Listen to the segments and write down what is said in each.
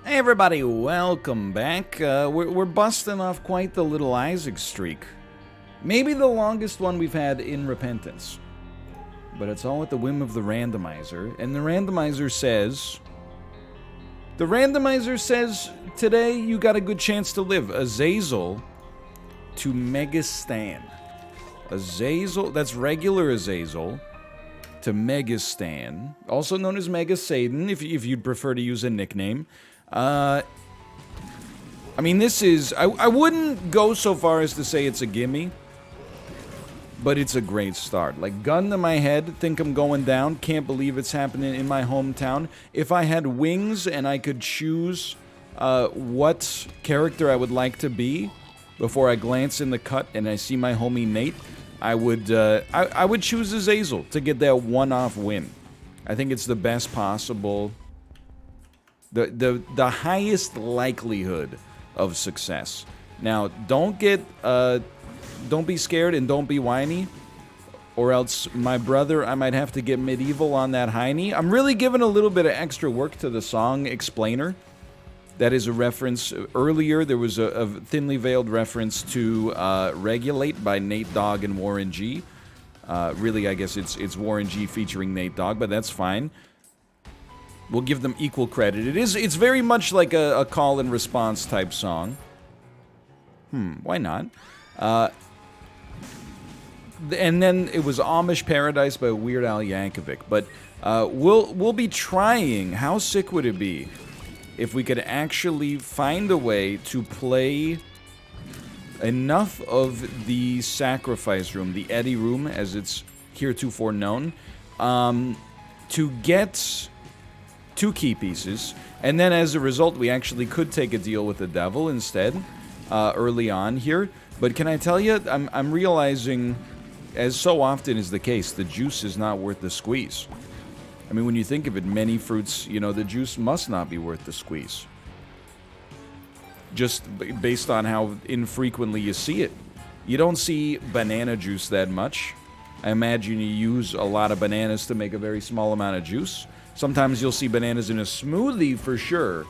Hey everybody, welcome back. We're busting off quite the little Isaac streak. Maybe the longest one we've had in Repentance. But it's all at the whim of the randomizer. And the randomizer says... today you got a good chance to live. Azazel to Mega Stan. Azazel, that's regular Azazel, to Mega Stan. Also known as Mega Satan, if you'd prefer to use a nickname. I mean, this is... I wouldn't go so far as to say it's a gimme, but it's a great start. Like, gun to my head, think I'm going down, can't believe it's happening in my hometown. If I had wings and I could choose what character I would like to be before I glance in the cut and I see my homie Nate, I would choose Azazel to get that one-off win. I think it's the best possible... The highest likelihood of success. Now, don't be scared and don't be whiny, or else my brother, I might have to get medieval on that hiney. I'm really giving a little bit of extra work to the song Explainer. That is a reference. Earlier, there was a thinly veiled reference to Regulate by Nate Dogg and Warren G. Really, I guess it's Warren G featuring Nate Dogg, but that's fine. We'll give them equal credit. It's very much like a call and response type song. Why not? And then it was Amish Paradise by Weird Al Yankovic. But we'll be trying. How sick would it be if we could actually find a way to play enough of the sacrifice room, the Eddie room, as it's heretofore known, to get 2 key pieces, and then as a result we actually could take a deal with the devil instead early on here. But can I tell you, I'm realizing, as so often is the case, the juice is not worth the squeeze. I mean, when you think of it, many fruits, you know, the juice must not be worth the squeeze. Just based on how infrequently you see it. You don't see banana juice that much. I imagine you use a lot of bananas to make a very small amount of juice. Sometimes you'll see bananas in a smoothie for sure,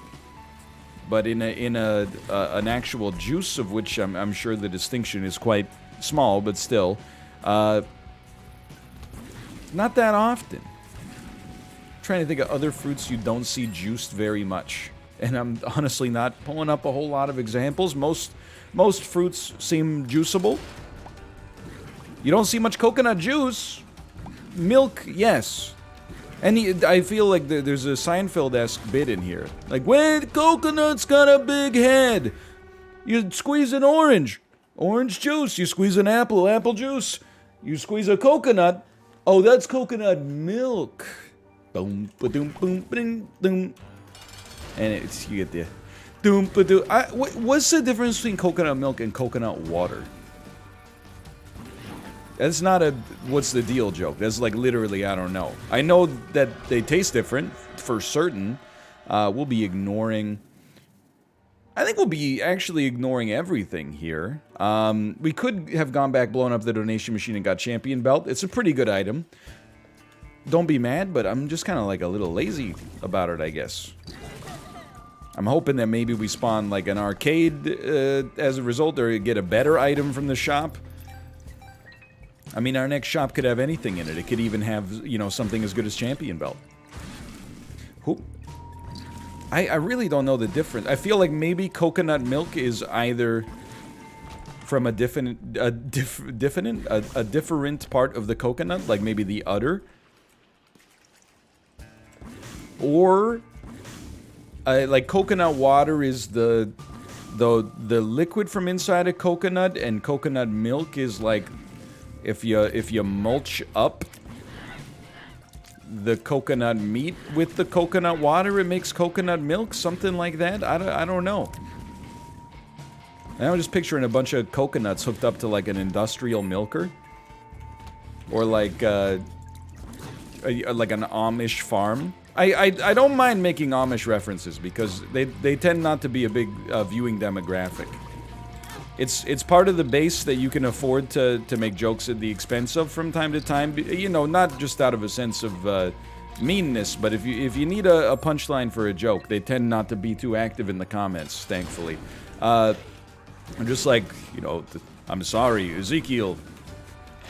but in an actual juice, of which I'm sure the distinction is quite small, but still, not that often. I'm trying to think of other fruits you don't see juiced very much, and I'm honestly not pulling up a whole lot of examples. Most fruits seem juiceable. You don't see much coconut juice. Milk, yes. And I feel like there's a Seinfeld-esque bit in here. Like, when coconut's got a big head, you squeeze an orange juice. You squeeze an apple juice. You squeeze a coconut, oh, that's coconut milk. Boom, ba-doom, boom, ba-ding, doom. And you get the doom, ba-doom. What's the difference between coconut milk and coconut water? That's not a what's the deal joke. That's like literally, I don't know. I know that they taste different for certain. We'll be ignoring... I think we'll be actually ignoring everything here. We could have gone back, blown up the donation machine, and got champion belt. It's a pretty good item. Don't be mad, but I'm just kind of like a little lazy about it, I guess. I'm hoping that maybe we spawn like an arcade as a result, or get a better item from the shop. I mean, our next shop could have anything in it. It could even have, you know, something as good as champion belt. Whoop. I really don't know the difference. I feel like maybe coconut milk is either from a different part of the coconut, like maybe the udder, or like coconut water is the liquid from inside a coconut, and coconut milk is like if you mulch up the coconut meat with the coconut water, it makes coconut milk, something like that. I don't know. And I'm just picturing a bunch of coconuts hooked up to like an industrial milker, or like an Amish farm. I don't mind making Amish references because they tend not to be a big viewing demographic. It's part of the base that you can afford to make jokes at the expense of from time to time. You know, not just out of a sense of meanness, but if you need a punchline for a joke, they tend not to be too active in the comments, thankfully. I'm just like, you know, I'm sorry, Ezekiel,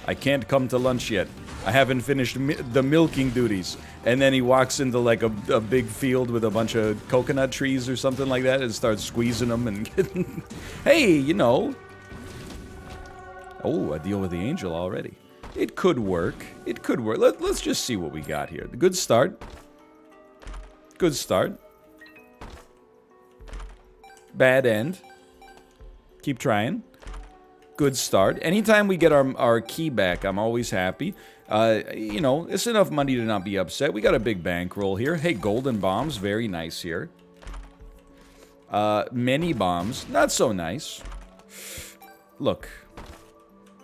I can't come to lunch yet. I haven't finished the milking duties. And then he walks into like a big field with a bunch of coconut trees or something like that and starts squeezing them and getting, hey, you know. Oh, a deal with the angel already. It could work. It could work. Let's just see what we got here. Good start. Good start. Bad end. Keep trying. Good start. Anytime we get our key back, I'm always happy. You know, it's enough money to not be upset. We got a big bankroll here. Hey, golden bombs. Very nice here. Many bombs. Not so nice. Look.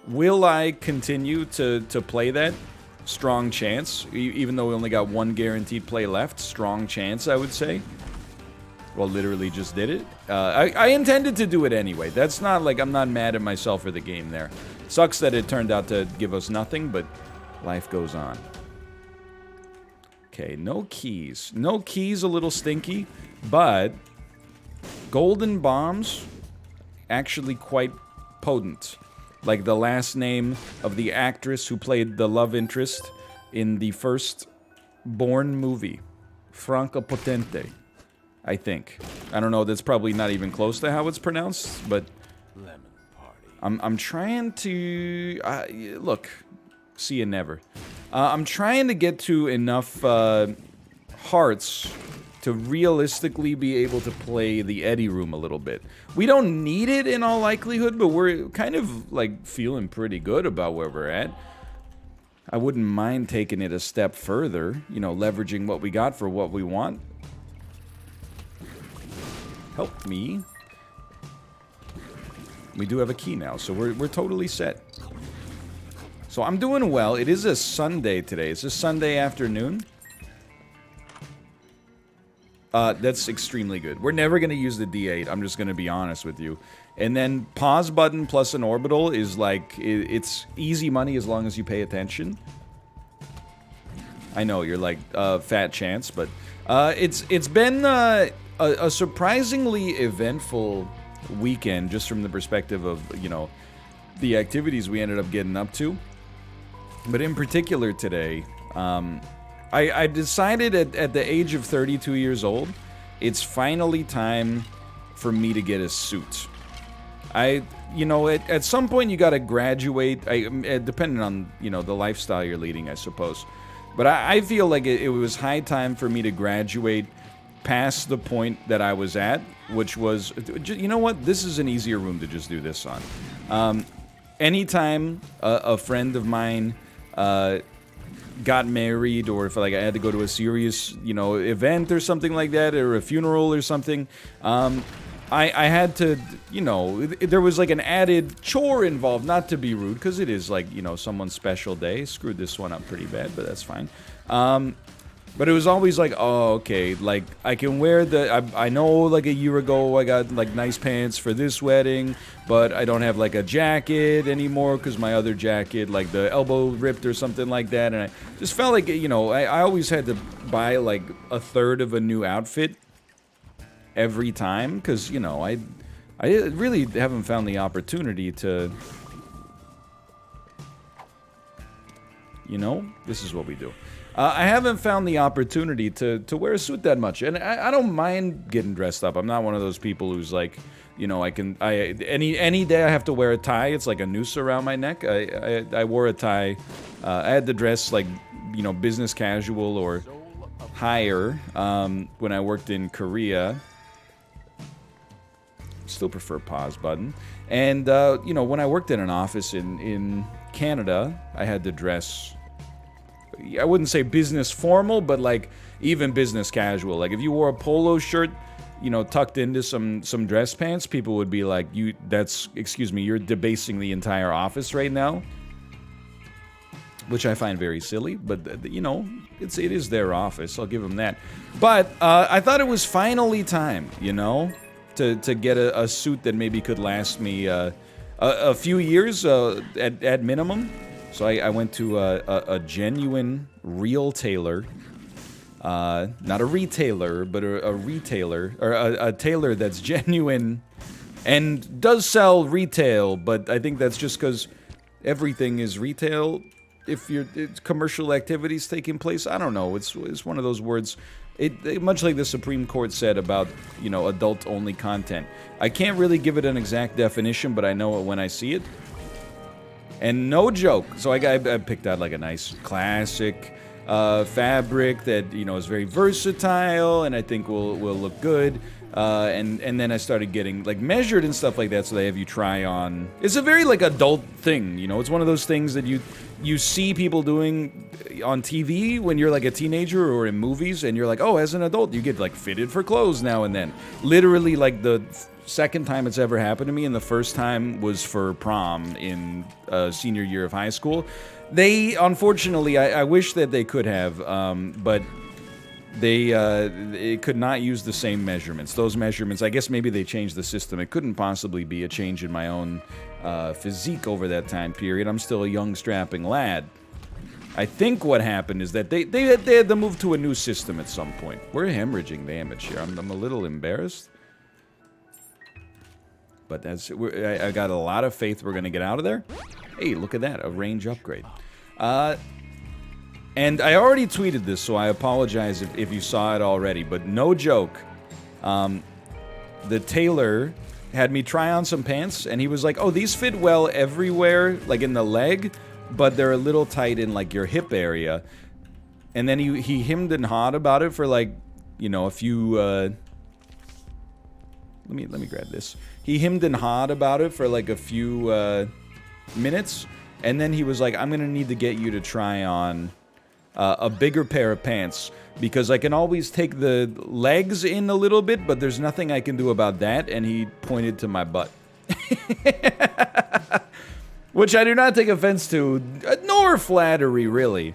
Will I continue to play that? Strong chance. Even though we only got one guaranteed play left. Strong chance, I would say. Well, literally just did it. I intended to do it anyway. That's not like I'm not mad at myself for the game there. Sucks that it turned out to give us nothing, but life goes on. Okay, no keys. No keys, a little stinky, but golden bombs actually quite potent. Like the last name of the actress who played the love interest in the first Bourne movie. Franca Potente, I think. I don't know, that's probably not even close to how it's pronounced, but Lemon Party. I'm trying to... look, see you never. I'm trying to get to enough hearts to realistically be able to play the Eddie Room a little bit. We don't need it in all likelihood, but we're kind of, like, feeling pretty good about where we're at. I wouldn't mind taking it a step further, you know, leveraging what we got for what we want. Help me. We do have a key now, so we're totally set. So I'm doing well. It is a Sunday today. It's a Sunday afternoon. That's extremely good. We're never going to use the D8. I'm just going to be honest with you. And then pause button plus an orbital is like, it's easy money as long as you pay attention. I know, you're like, fat chance, but it's been a surprisingly eventful weekend just from the perspective of, you know, the activities we ended up getting up to. But in particular today, I decided at the age of 32 years old, it's finally time for me to get a suit. You know, at some point you gotta graduate, depending on, you know, the lifestyle you're leading, I suppose. But I feel like it was high time for me to graduate past the point that I was at, which was, you know what, this is an easier room to just do this on. Anytime a friend of mine got married, or if like I had to go to a serious, you know, event or something like that, or a funeral or something, I had to, you know, there was like an added chore involved, not to be rude, because it is like, you know, someone's special day. Screwed this one up pretty bad, but that's fine. But it was always like, oh, okay, like, I can wear I know, like, a year ago I got, like, nice pants for this wedding, but I don't have, like, a jacket anymore, because my other jacket, like, the elbow ripped or something like that, and I just felt like, you know, I always had to buy, like, a third of a new outfit every time, because, you know, I really haven't found the opportunity to, you know, this is what we do. I haven't found the opportunity to wear a suit that much, and I don't mind getting dressed up. I'm not one of those people who's like, you know, any day I have to wear a tie, it's like a noose around my neck. I wore a tie. I had to dress like, you know, business casual or higher when I worked in Korea. Still prefer pause button. And you know, when I worked in an office in Canada, I had to dress, I wouldn't say business formal, but like even business casual. Like if you wore a polo shirt, you know, tucked into some dress pants, people would be like, excuse me, you're debasing the entire office right now. Which I find very silly, but you know, it is their office, I'll give them that. But I thought it was finally time, you know, to get a suit that maybe could last me a few years at minimum. So I went to a genuine, real tailor not a retailer, but a retailer, or a tailor that's genuine and does sell retail, but I think that's just because everything is retail if it's commercial activities taking place. I don't know. It's one of those words. Much like the Supreme Court said about, adult-only content. I can't really give it an exact definition, but I know it when I see it. And no joke. So I picked out like a nice classic fabric that, is very versatile and I think will look good. And then I started getting like measured and stuff like that, so they have you try on. It's a very like adult thing, It's one of those things that you see people doing on TV when you're like a teenager or in movies, and you're like, oh, as an adult, you get like fitted for clothes now and then. Literally, like the second time it's ever happened to me, and the first time was for prom in senior year of high school. They, unfortunately, I wish that they could have, but they could not use the same measurements. Those measurements, I guess maybe they changed the system. It couldn't possibly be a change in my own physique over that time period. I'm still a young, strapping lad. I think what happened is that they had to move to a new system at some point. We're hemorrhaging damage here. I'm a little embarrassed. But I got a lot of faith we're going to get out of there. Hey, look at that. A range upgrade. And I already tweeted this, so I apologize if you saw it already. But no joke. The tailor had me try on some pants, and he was like, oh, these fit well everywhere, like in the leg, but they're a little tight in like your hip area. And then he hemmed and hawed about it for like, a few... Let me grab this. He hemmed and hawed about it for like a few minutes, and then he was like, I'm gonna need to get you to try on a bigger pair of pants, because I can always take the legs in a little bit, but there's nothing I can do about that. And he pointed to my butt. Which I do not take offense to, nor flattery, really.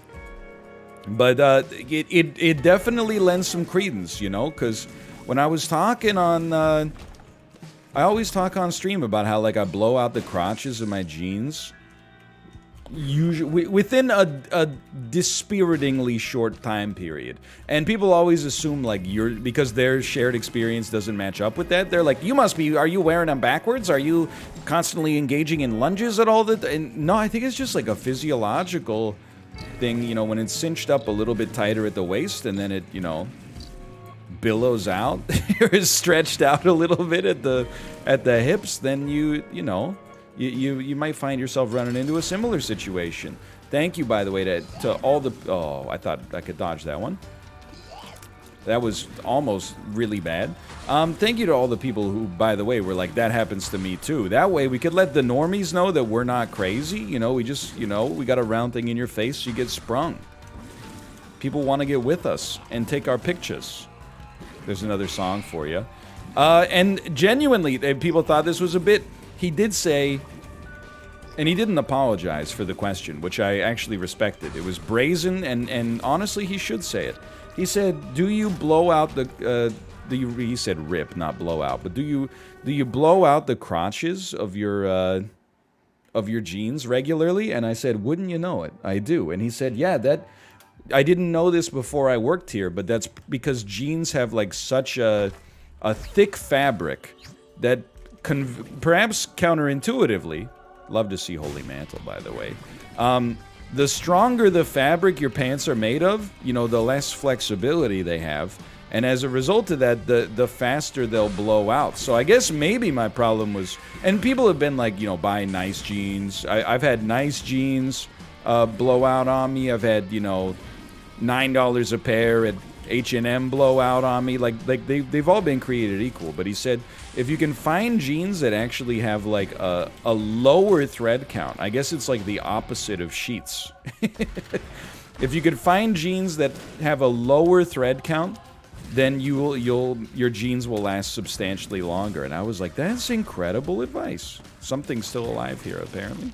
But it definitely lends some credence, because when I was talking on... I always talk on stream about how, like, I blow out the crotches of my jeans. Usually, within a dispiritingly short time period. And people always assume, like, because their shared experience doesn't match up with that. They're like, are you wearing them backwards? Are you constantly engaging in lunges at all? And no, I think it's just like a physiological thing, when it's cinched up a little bit tighter at the waist, and then it, billows out, or is stretched out a little bit at the hips, then you might find yourself running into a similar situation. Thank you, by the way, to all the... Oh, I thought I could dodge that one. That was almost really bad. Thank you to all the people who, by the way, were like, that happens to me too. That way we could let the normies know that we're not crazy. We just, we got a round thing in your face, you get sprung. People want to get with us and take our pictures. There's another song for you. And genuinely, people thought this was a bit... He did say, and he didn't apologize for the question, which I actually respected. It was brazen, and honestly, he should say it. He said, do you blow out the... he said rip, not blow out, but do you blow out the crotches of your jeans regularly? And I said, wouldn't you know it? I do. And he said, yeah, I didn't know this before I worked here, but that's because jeans have like such a thick fabric that perhaps counterintuitively, love to see Holy Mantle, by the way, the stronger the fabric your pants are made of, the less flexibility they have. And as a result of that, the faster they'll blow out. So I guess maybe my problem was, and people have been like, buy nice jeans. I've had nice jeans blow out on me. I've had, $9 a pair at H&M blow out on me. Like they've all been created equal. But he said, if you can find jeans that actually have like a lower thread count, I guess it's like the opposite of sheets. If you could find jeans that have a lower thread count, then your jeans will last substantially longer. And I was like, that's incredible advice. Something's still alive here, apparently.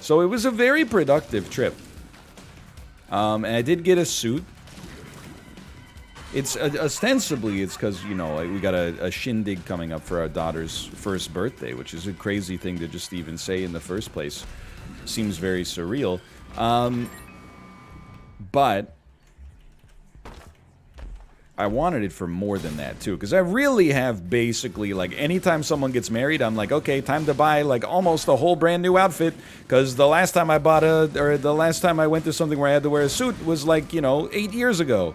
So it was a very productive trip. And I did get a suit. It's ostensibly it's because we got a shindig coming up for our daughter's first birthday, which is a crazy thing to just even say in the first place. Seems very surreal. But I wanted it for more than that, too. Because I really have basically, like, anytime someone gets married, I'm like, okay, time to buy, like, almost a whole brand new outfit. Because the last time I bought the last time I went to something where I had to wear a suit was, like, you know, 8 years ago.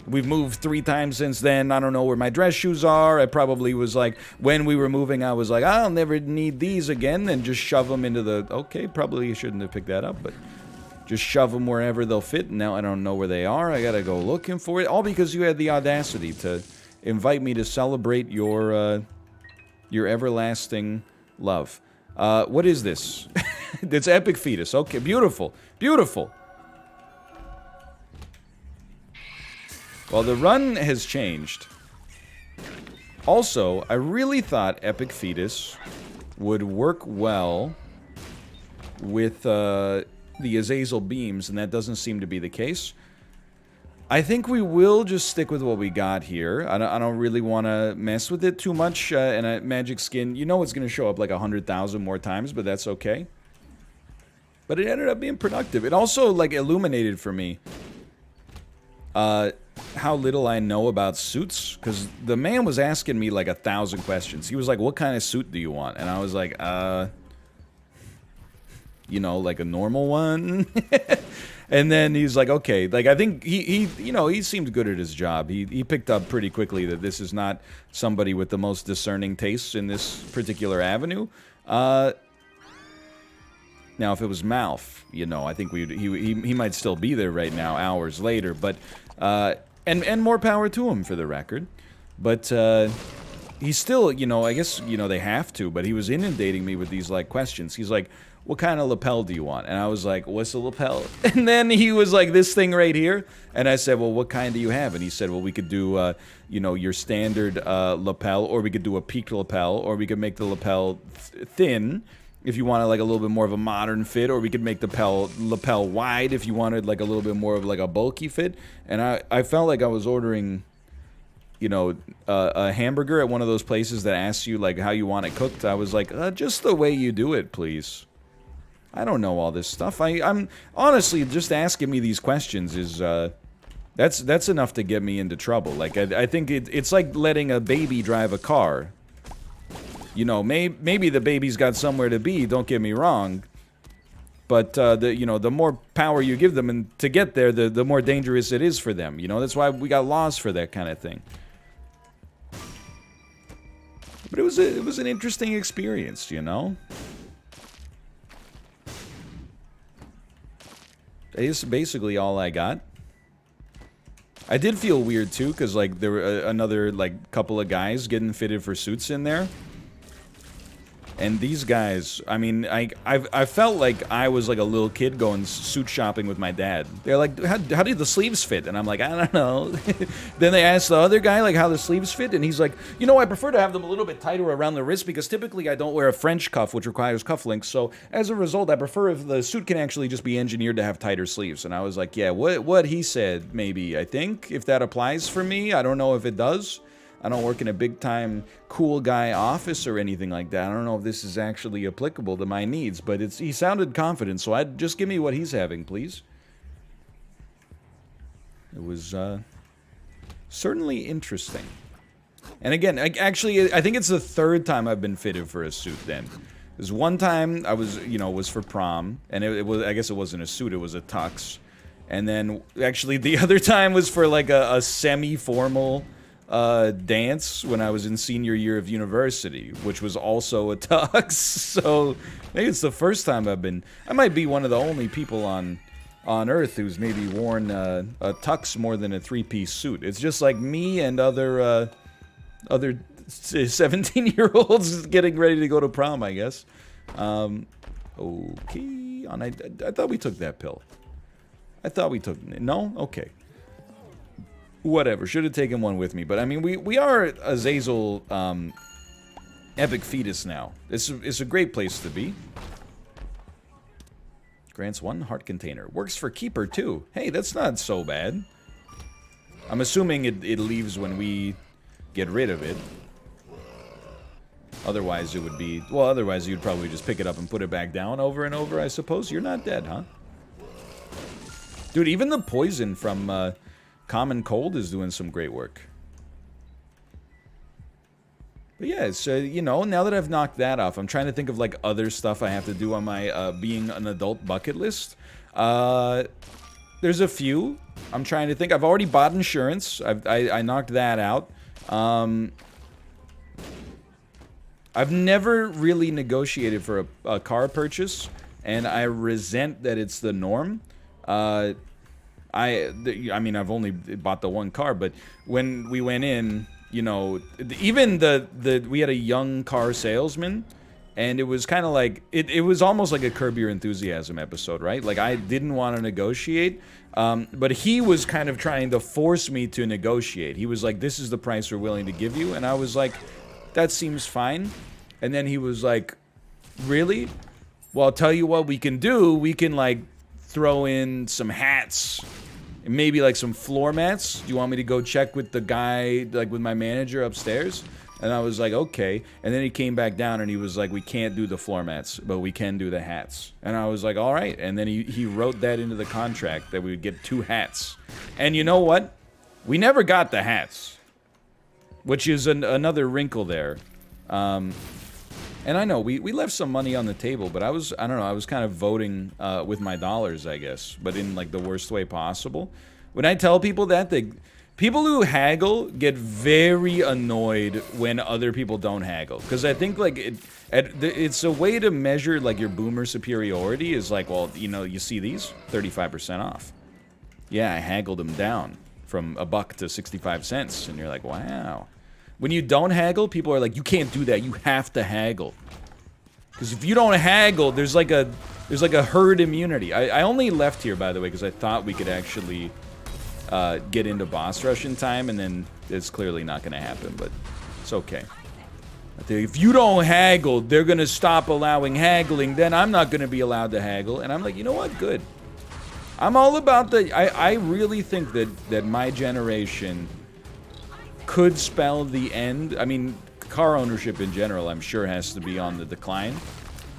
We've moved 3 times since then. I don't know where my dress shoes are. I probably was like, when we were moving, I was like, I'll never need these again, and just shove them into the... Okay, probably shouldn't have picked that up, but... Just shove them wherever they'll fit. Now I don't know where they are. I gotta go looking for it. All because you had the audacity to invite me to celebrate your everlasting love. What is this? It's Epic Fetus. Okay, beautiful. Beautiful. Well, the run has changed. Also, I really thought Epic Fetus would work well with, the Azazel beams, and that doesn't seem to be the case. I think we will just stick with what we got here. I don't really want to mess with it too much, and a magic skin, you know it's going to show up like 100,000 more times, but that's okay. But it ended up being productive. It also, like, illuminated for me how little I know about suits, because the man was asking me like 1,000 questions. He was like, what kind of suit do you want? And I was like, you know, like a normal one. And then he's like, okay, like I think he you know, he seemed good at his job. He picked up pretty quickly that this is not somebody with the most discerning tastes in this particular avenue. Now if it was Malf, you know, I think he might still be there right now, hours later, but and more power to him for the record. But he's still, you know, I guess, you know, they have to, but he was inundating me with these like questions. He's like, what kind of lapel do you want? And I was like, what's a lapel? And then he was like, this thing right here. And I said, well, what kind do you have? And he said, well, we could do, you know, your standard lapel, or we could do a peaked lapel, or we could make the lapel thin if you wanted like a little bit more of a modern fit, or we could make the lapel wide if you wanted like a little bit more of like a bulky fit. And I felt like I was ordering, you know, a hamburger at one of those places that asks you like how you want it cooked. I was like, just the way you do it, please. I don't know all this stuff. I'm honestly just asking me these questions is that's enough to get me into trouble. Like I think it's like letting a baby drive a car. You know, maybe the baby's got somewhere to be. Don't get me wrong. But you know, the more power you give them and to get there, the more dangerous it is for them. You know, that's why we got laws for that kind of thing. But it was an interesting experience, you know. It's basically all I got. I did feel weird too, because like there were another like couple of guys getting fitted for suits in there. And these guys, I mean, I felt like I was like a little kid going suit shopping with my dad. They're like, how do the sleeves fit? And I'm like, I don't know. Then they asked the other guy like how the sleeves fit, and he's like, you know, I prefer to have them a little bit tighter around the wrist because typically I don't wear a French cuff, which requires cufflinks. So as a result, I prefer if the suit can actually just be engineered to have tighter sleeves. And I was like, yeah, what he said, maybe, I think, if that applies for me. I don't know if it does. I don't work in a big-time cool guy office or anything like that. I don't know if this is actually applicable to my needs, but he sounded confident, so I'd just give me what he's having, please. It was certainly interesting. And again, actually, I think it's the third time I've been fitted for a suit then. There's one time I was, you know, was for prom, and it was, I guess it wasn't a suit, it was a tux. And then, actually, the other time was for like a semi-formal dance when I was in senior year of university, which was also a tux. So maybe it's the first time I might be one of the only people on Earth who's maybe worn a tux more than a three-piece suit. It's just like me and other 17-year-olds getting ready to go to prom, I guess. Okay, I thought we took that pill. I thought we took... No? Okay. Whatever, should have taken one with me, but I mean, we are Azazel Epic Fetus now. It's a great place to be. Grants 1 heart container. Works for Keeper too. Hey, that's not so bad. I'm assuming it leaves when we get rid of it. Otherwise it would be, well, otherwise you'd probably just pick it up and put it back down over and over, I suppose. You're not dead, huh? Dude, even the poison from Common Cold is doing some great work. But yeah, so, you know, now that I've knocked that off, I'm trying to think of, like, other stuff I have to do on my being an adult bucket list. There's a few. I'm trying to think. I've already bought insurance. I knocked that out. I've never really negotiated for a car purchase, and I resent that it's the norm. I mean, I've only bought the one car, but when we went in, you know, even we had a young car salesman, and it was kind of like, it was almost like a Curb Your Enthusiasm episode, right? Like, I didn't want to negotiate, but he was kind of trying to force me to negotiate. He was like, this is the price we're willing to give you, and I was like, that seems fine. And then he was like, really? Well, I'll tell you what we can do. We can, like, throw in some hats and maybe, like, some floor mats. Do you want me to go check with the guy, like, with my manager upstairs? And I was like, okay. And then he came back down and he was like, we can't do the floor mats, but we can do the hats. And I was like, all right. And then he wrote that into the contract that we would get 2 hats. And you know what? We never got the hats, which is another wrinkle there. And I know we left some money on the table, but I don't know, I was kind of voting with my dollars, I guess, but in, like, the worst way possible. When I tell people that, people who haggle get very annoyed when other people don't haggle, because I think, like, it's a way to measure, like, your boomer superiority is like, well, you know, you see these 35% off. Yeah, I haggled them down from $1 to 65 cents, and you're like, wow. When you don't haggle, people are like, you can't do that. You have to haggle. Because if you don't haggle, there's like a herd immunity. I only left here, by the way, because I thought we could actually get into boss rush in time, and then it's clearly not going to happen, but it's okay. If you don't haggle, they're going to stop allowing haggling, then I'm not going to be allowed to haggle. And I'm like, you know what? Good. I'm all about I really think that my generation could spell the end. I mean, car ownership in general, I'm sure, has to be on the decline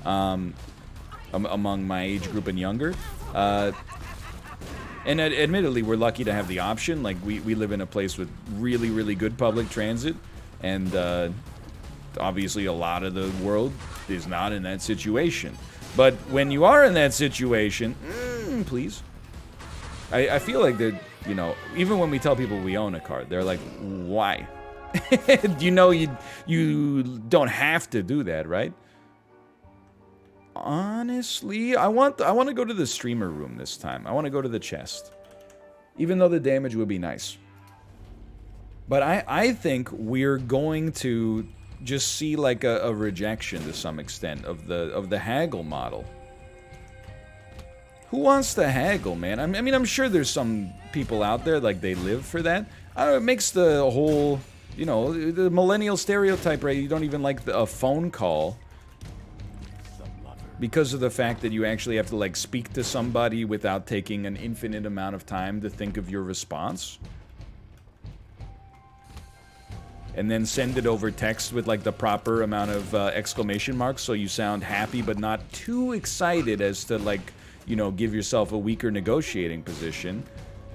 among my age group and younger. And admittedly, we're lucky to have the option. Like, we live in a place with really, really good public transit, and obviously a lot of the world is not in that situation. But when you are in that situation, please. I feel like that, you know, even when we tell people we own a car, they're like, why? You know, you don't have to do that, right? Honestly, I want to go to the streamer room this time. I want to go to the chest. Even though the damage would be nice. But I think we're going to just see, like, a rejection to some extent of the haggle model. Who wants to haggle, man? I mean, I'm sure there's some people out there, like, they live for that. I don't know, it makes the whole, you know, the millennial stereotype, right? You don't even like a phone call because of the fact that you actually have to, like, speak to somebody without taking an infinite amount of time to think of your response. And then send it over text with, like, the proper amount of exclamation marks so you sound happy but not too excited as to, like, you know, give yourself a weaker negotiating position.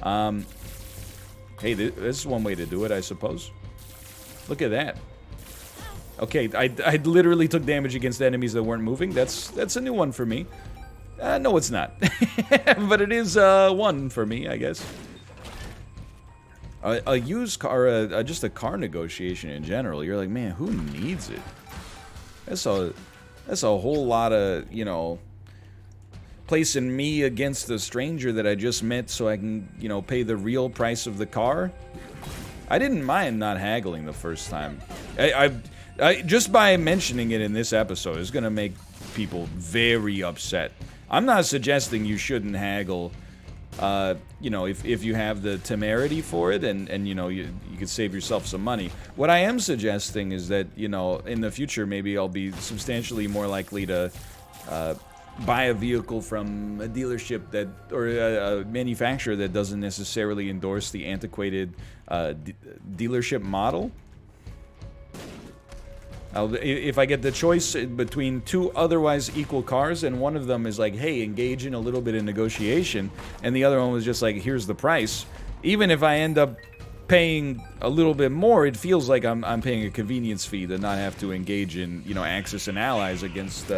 Hey, this is one way to do it, I suppose. Look at that. Okay, I literally took damage against enemies that weren't moving. That's a new one for me. No, it's not. But it is one for me, I guess. A used car, just a car negotiation in general. You're like, man, who needs it? That's a whole lot of, you know, placing me against a stranger that I just met so I can, you know, pay the real price of the car. I didn't mind not haggling the first time. I just by mentioning it in this episode is going to make people very upset. I'm not suggesting you shouldn't haggle, you know, if you have the temerity for it and you know, you could save yourself some money. What I am suggesting is that, you know, in the future, maybe I'll be substantially more likely to buy a vehicle from a dealership that, or a manufacturer that doesn't necessarily endorse the antiquated dealership model. If I get the choice between 2 otherwise equal cars, and one of them is like, hey, engage in a little bit of negotiation, and the other one was just like, here's the price, even if I end up paying a little bit more, it feels like I'm paying a convenience fee to not have to engage in, you know, Axis and allies against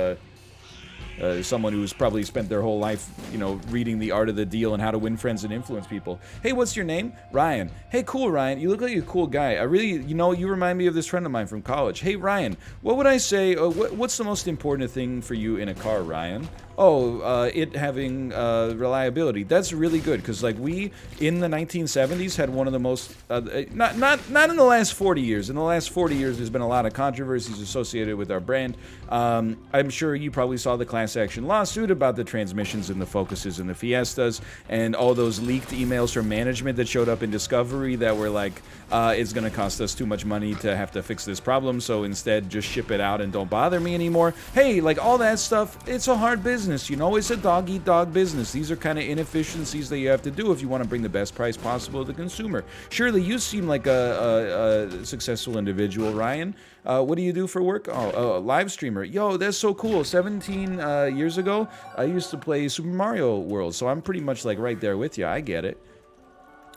someone who's probably spent their whole life, you know, reading The Art of the Deal and how to win friends and influence people. Hey, what's your name? Ryan. Hey, cool, Ryan. You look like a cool guy. I really, you know, you remind me of this friend of mine from college. Hey, Ryan, what would I say, what's the most important thing for you in a car, Ryan? Oh, it having reliability. That's really good, because like we in the 1970s had one of the most not in the last 40 years. In the last 40 years, there's been a lot of controversies associated with our brand. I'm sure you probably saw the class action lawsuit about the transmissions and the Focuses and the Fiestas, and all those leaked emails from management that showed up in Discovery that were like, it's going to cost us too much money to have to fix this problem, so instead just ship it out and don't bother me anymore. Hey, like all that stuff, it's a hard business. You know, it's a dog-eat-dog business. These are kind of inefficiencies that you have to do if you want to bring the best price possible to the consumer. Surely you seem like a successful individual, Ryan. What do you do for work? Oh, live streamer. Yo, that's so cool. 17 years ago, I used to play Super Mario World, so I'm pretty much like right there with you. I get it.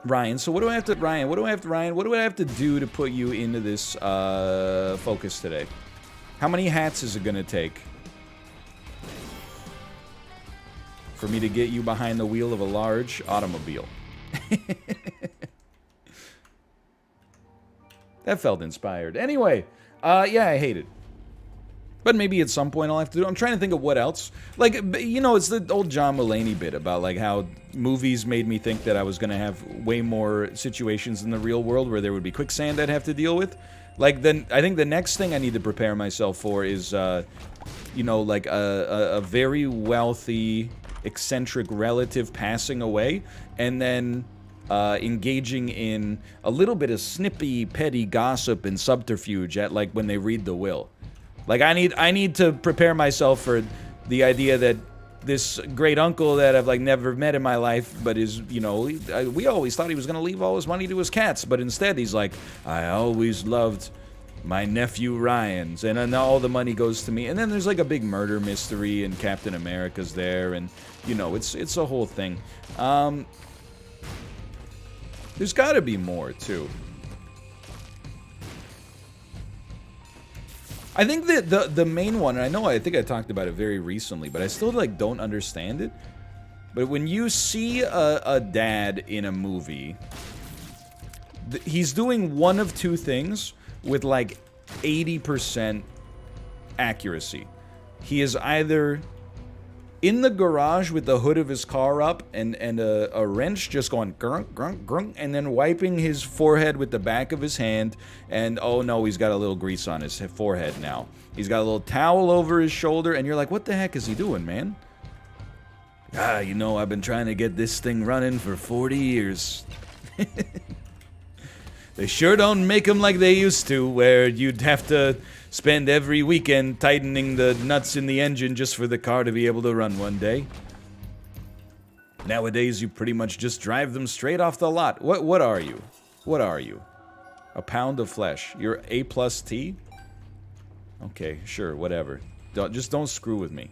Ryan, so what do I have to do to put you into this focus today? How many hats is it gonna take for me to get you behind the wheel of a large automobile? That felt inspired. Anyway, yeah, I hate it. But maybe at some point I'll have to do it. I'm trying to think of what else. Like, you know, it's the old John Mulaney bit about, like, how movies made me think that I was going to have way more situations in the real world where there would be quicksand I'd have to deal with. Like, then I think the next thing I need to prepare myself for is, you know, like a very wealthy, eccentric relative passing away, and then engaging in a little bit of snippy, petty gossip and subterfuge at, like, when they read the will. Like, I need to prepare myself for the idea that this great uncle that I've, like, never met in my life, but is, you know, we always thought he was going to leave all his money to his cats, but instead he's like, I always loved my nephew Ryan's, and then all the money goes to me. And then there's, like, a big murder mystery, and Captain America's there, and, you know, it's a whole thing. There's got to be more, too. I think that the main one, and I think I talked about it very recently, but I still, like, don't understand it. But when you see a dad in a movie, he's doing one of two things with, like, 80% accuracy. He is either in the garage with the hood of his car up and a wrench just going grunk, grunk, grunk, and then wiping his forehead with the back of his hand, and oh no, he's got a little grease on his forehead now. He's got a little towel over his shoulder, and you're like, what the heck is he doing, man? You know, I've been trying to get this thing running for 40 years. They sure don't make them like they used to, where you'd have to spend every weekend tightening the nuts in the engine just for the car to be able to run one day. Nowadays, you pretty much just drive them straight off the lot. What are you? What are you? A pound of flesh. You're A plus T? Okay, sure, whatever. Just don't screw with me.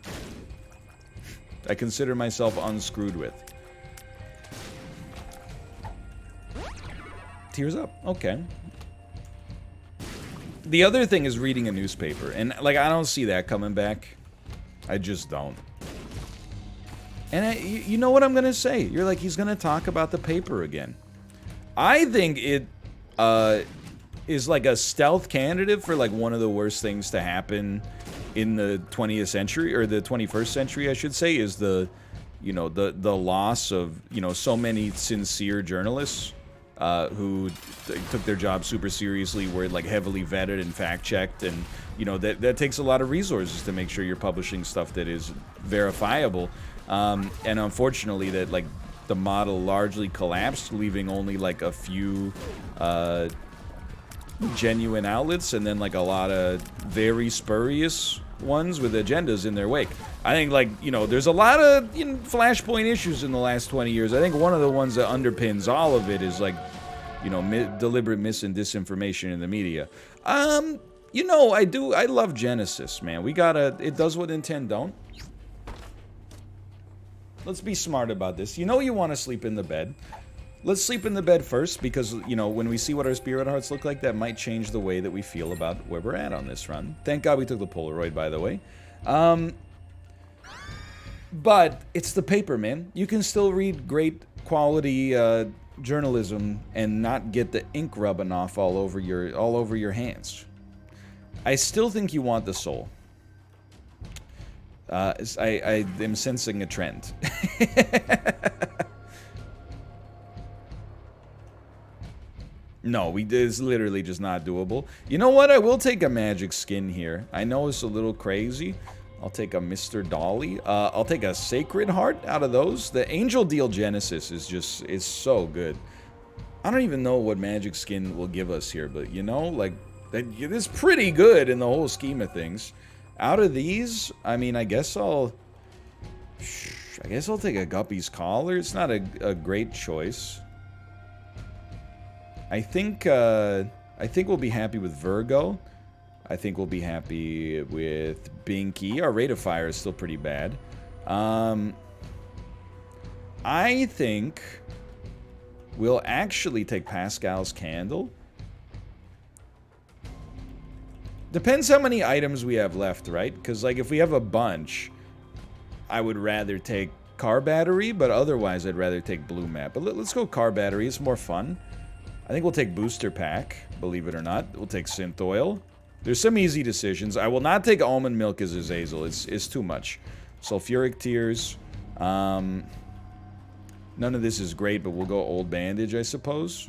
I consider myself unscrewed with. Tears up. Okay. The other thing is reading a newspaper, and, like, I don't see that coming back. I just don't. And you know what I'm gonna say? You're like, he's gonna talk about the paper again. I think it is like a stealth candidate for, like, one of the worst things to happen in the 20th century, or the 21st century, I should say, is the, you know, the loss of, you know, so many sincere journalists who took their job super seriously, were, like, heavily vetted and fact-checked, and, you know, that takes a lot of resources to make sure you're publishing stuff that is verifiable. And unfortunately, that, like, the model largely collapsed, leaving only, like, a few genuine outlets, and then, like, a lot of very spurious ones with agendas in their wake. I think, like, you know, there's a lot of, you know, flashpoint issues in the last 20 years. I think one of the ones that underpins all of it is, like, you know, deliberate mis and disinformation in the media. You know, I love Genesis, man. We gotta, it does what intent don't. Let's be smart about this. You know you want to sleep in the bed. let's sleep in the bed first, because, you know, when we see what our spirit hearts look like, that might change the way that we feel about where we're at on this run. Thank God we took the Polaroid, by the way. But it's the paper, man. You can still read great quality journalism and not get the ink rubbing off all over your hands. I still think you want the soul. I am sensing a trend. No, it's literally just not doable. You know what? I will take a magic skin here. I know it's a little crazy. I'll take a Mr. Dolly. I'll take a Sacred Heart out of those. The Angel Deal Genesis is so good. I don't even know what magic skin will give us here, but you know, like, it's pretty good in the whole scheme of things. Out of these, I mean, I guess I'll take a Guppy's Collar. It's not a great choice. I think we'll be happy with Virgo. I think we'll be happy with Binky. Our rate of fire is still pretty bad. I think we'll actually take Pascal's Candle. Depends how many items we have left, right? Because, like, if we have a bunch, I would rather take Car Battery, but otherwise I'd rather take Blue Map. But let's go Car Battery. It's more fun. I think we'll take Booster Pack, believe it or not. We'll take Synth Oil. There's some easy decisions. I will not take Almond Milk as Azazel. It's too much. Sulfuric Tears. None of this is great, but we'll go Old Bandage, I suppose.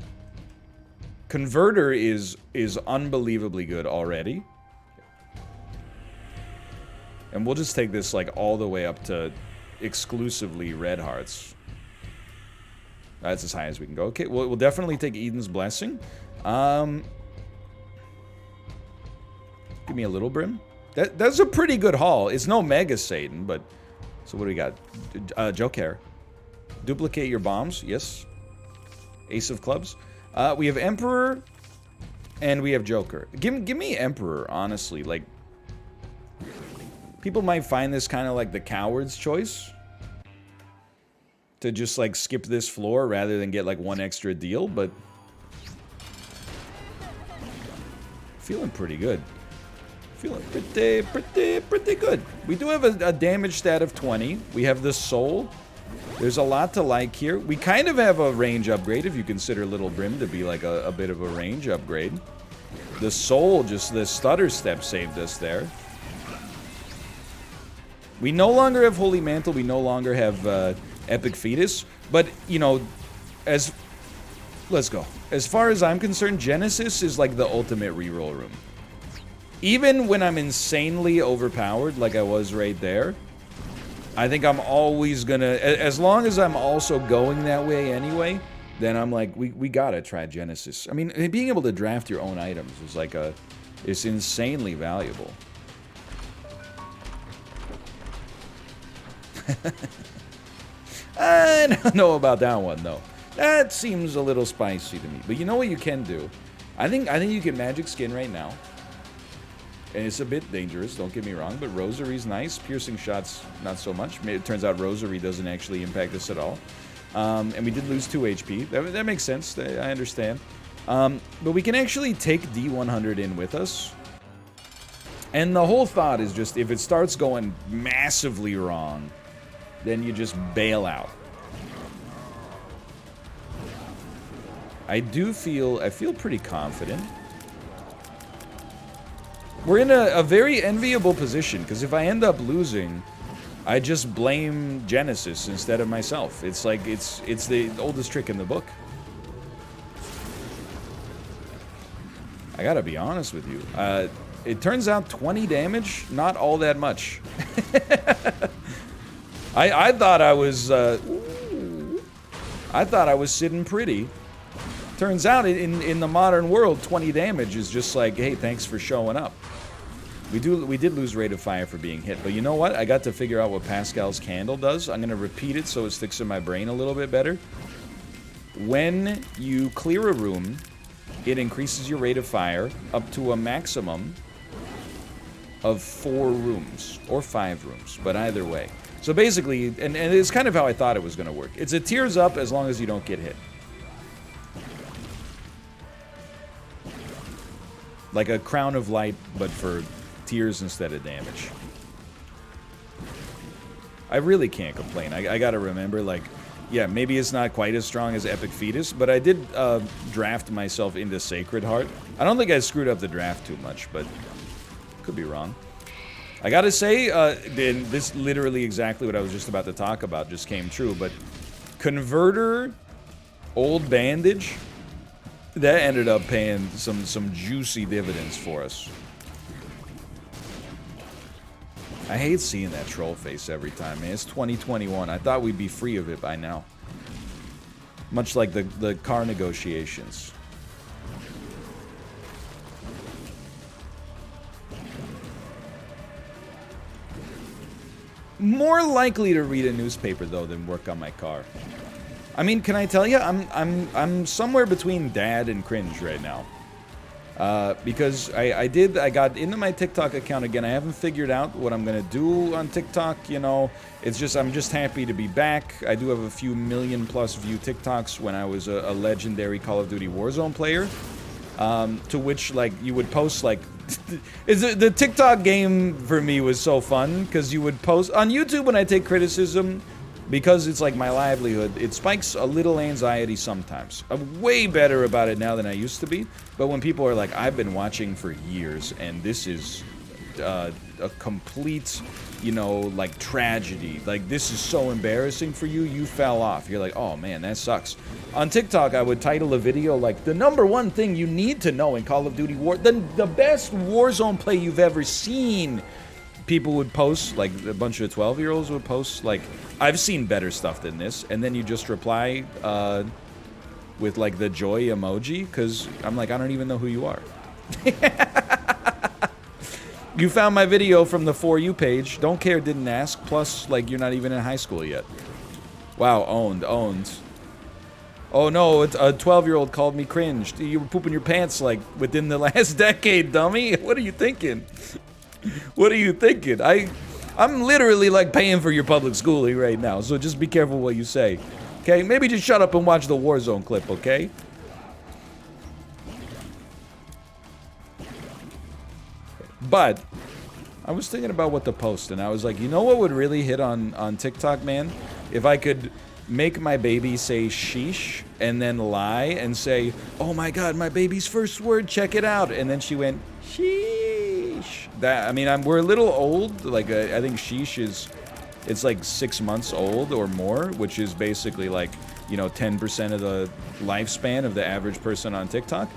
Converter is unbelievably good already. And we'll just take this, like, all the way up to exclusively Red Hearts. That's as high as we can go. Okay, we'll definitely take Eden's Blessing. Give me a little Brim. That's a pretty good haul. It's no Mega Satan, but... So what do we got? Joker. Duplicate your bombs. Yes. Ace of Clubs. We have Emperor, and we have Joker. Give me Emperor, honestly. Like, people might find this kind of like the coward's choice. To just, like, skip this floor rather than get, like, one extra deal, but... Feeling pretty good. Feeling pretty good. We do have a damage stat of 20. We have the Soul. There's a lot to like here. We kind of have a range upgrade, if you consider Little Brim to be, like, a bit of a range upgrade. The Soul, just the Stutter Step saved us there. We no longer have Holy Mantle. We no longer have... Epic Fetus, but, you know, let's go. As far as I'm concerned, Genesis is like the ultimate reroll room. Even when I'm insanely overpowered, like I was right there, I think I'm always gonna, as long as I'm also going that way anyway, then I'm like, we gotta try Genesis. I mean, being able to draft your own items is like it's insanely valuable. I don't know about that one, though. That seems a little spicy to me. But you know what you can do? I think you can Magic Skin right now. And it's a bit dangerous, don't get me wrong, but Rosary's nice. Piercing Shots, not so much. It turns out Rosary doesn't actually impact us at all. And we did lose 2 HP. That makes sense. I understand. But we can actually take D100 in with us. And the whole thought is just, if it starts going massively wrong, then you just bail out. I feel pretty confident. We're in a very enviable position, because if I end up losing, I just blame Genesis instead of myself. It's like, it's the oldest trick in the book. I gotta be honest with you. It turns out 20 damage, not all that much. I thought I was, I thought I was sitting pretty. Turns out in the modern world, 20 damage is just like, hey, thanks for showing up. We did lose rate of fire for being hit, but you know what? I got to figure out what Pascal's Candle does. I'm gonna repeat it so it sticks in my brain a little bit better. When you clear a room, it increases your rate of fire up to a maximum of 4 rooms, or 5 rooms, but either way. So basically, and it's kind of how I thought it was going to work. It's a tears up as long as you don't get hit. Like a Crown of Light, but for tears instead of damage. I really can't complain. I gotta remember, like, yeah, maybe it's not quite as strong as Epic Fetus, but I did draft myself into Sacred Heart. I don't think I screwed up the draft too much, but could be wrong. I gotta say, this literally exactly what I was just about to talk about just came true, but Converter, Old Bandage, that ended up paying some juicy dividends for us. I hate seeing that troll face every time, man. It's 2021. I thought we'd be free of it by now. Much like the car negotiations. More likely to read a newspaper though than work on my car. I mean, can I tell you, I'm somewhere between dad and cringe right now. Because I got into my TikTok account again. I haven't figured out what I'm gonna do on TikTok, you know. It's just, I'm just happy to be back. I do have a few million plus view TikToks when I was a legendary Call of Duty Warzone player. To which, like, you would post, like, the TikTok game for me was so fun, because you would post, on YouTube when I take criticism, because it's like my livelihood, it spikes a little anxiety sometimes. I'm way better about it now than I used to be, but when people are like, I've been watching for years, and this is a complete, you know, like, tragedy. Like, this is so embarrassing for you, you fell off. You're like, oh man, that sucks. On TikTok, I would title a video like, the #1 thing you need to know in Call of Duty the best Warzone play you've ever seen. People would post, like, a bunch of 12-year-olds would post, like, I've seen better stuff than this, and then you just reply with, like, the joy emoji, because I'm like, I don't even know who you are. You found my video from the For You page, don't care, didn't ask, plus, like, you're not even in high school yet. Wow, owned. Oh no, a 12-year-old called me cringed. You were pooping your pants, like, within the last decade, dummy. What are you thinking? What are you thinking? I'm literally, like, paying for your public schooling right now, so just be careful what you say. Okay? Maybe just shut up and watch the Warzone clip, okay? But I was thinking about what to post, and I was like, you know what would really hit on TikTok, man? If I could make my baby say sheesh and then lie and say, oh my god, my baby's first word, check it out. And then she went, sheesh. That, I mean, we're a little old. Like, I think sheesh is, it's like 6 months old or more, which is basically like, you know, 10% of the lifespan of the average person on TikTok.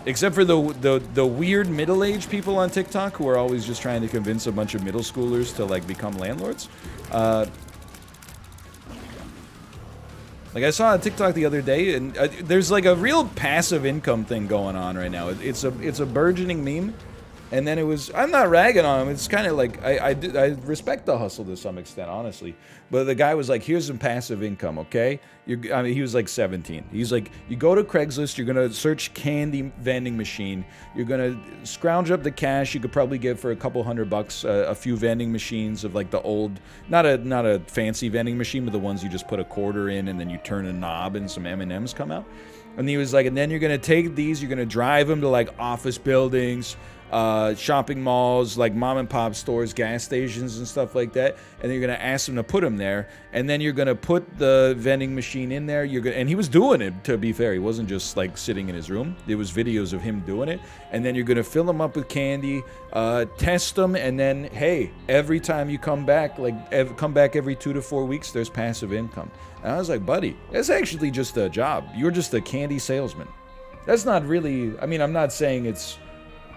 Except for the weird middle-aged people on TikTok who are always just trying to convince a bunch of middle schoolers to, like, become landlords. Like, I saw on TikTok the other day, and there's, like, a real passive income thing going on right now. It's a burgeoning meme, and then it was, I'm not ragging on him, it's kind of like, I respect the hustle to some extent, honestly. But the guy was like, here's some passive income, okay? I mean, he was like 17. He's like, you go to Craigslist, you're gonna search candy vending machine, you're gonna scrounge up the cash you could probably get for a couple $100, a few vending machines of, like, the old, not a fancy vending machine, but the ones you just put a quarter in and then you turn a knob and some M&Ms come out. And he was like, and then you're gonna take these, you're gonna drive them to, like, office buildings, shopping malls, like mom and pop stores, gas stations and stuff like that, and then you're gonna ask them to put them there, and then you're gonna put the vending machine in there. And he was doing it, to be fair. He wasn't just, like, sitting in his room. There was videos of him doing it, and then you're gonna fill them up with candy, test them, and then, hey, every time you come back, like, come back every 2 to 4 weeks, there's passive income. And I was like, buddy, that's actually just a job. You're just a candy salesman. That's not really, I mean, I'm not saying it's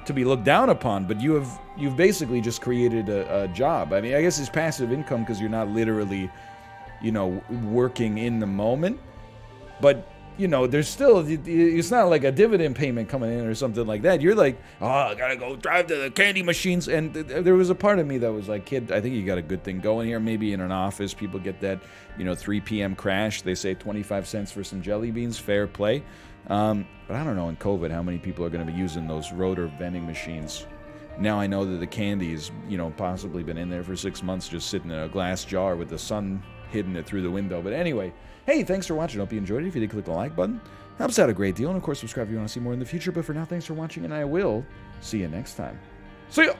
to be looked down upon, but you've basically just created a job. I mean, I guess it's passive income because you're not literally, you know, working in the moment, but, you know, there's still, it's not like a dividend payment coming in or something like that. You're like, oh, I gotta go drive to the candy machines. And there was a part of me that was like, kid, I think you got a good thing going here. Maybe in an office, people get that, you know, 3 p.m. crash. They say 25 cents for some jelly beans, fair play. But I don't know in COVID how many people are going to be using those rotor vending machines. Now I know that the candy's, you know, possibly been in there for 6 months just sitting in a glass jar with the sun hitting it through the window. But anyway, hey, thanks for watching. Hope you enjoyed it. If you did, click the like button. Helps out a great deal. And, of course, subscribe if you want to see more in the future. But for now, thanks for watching, and I will See you next time. See ya!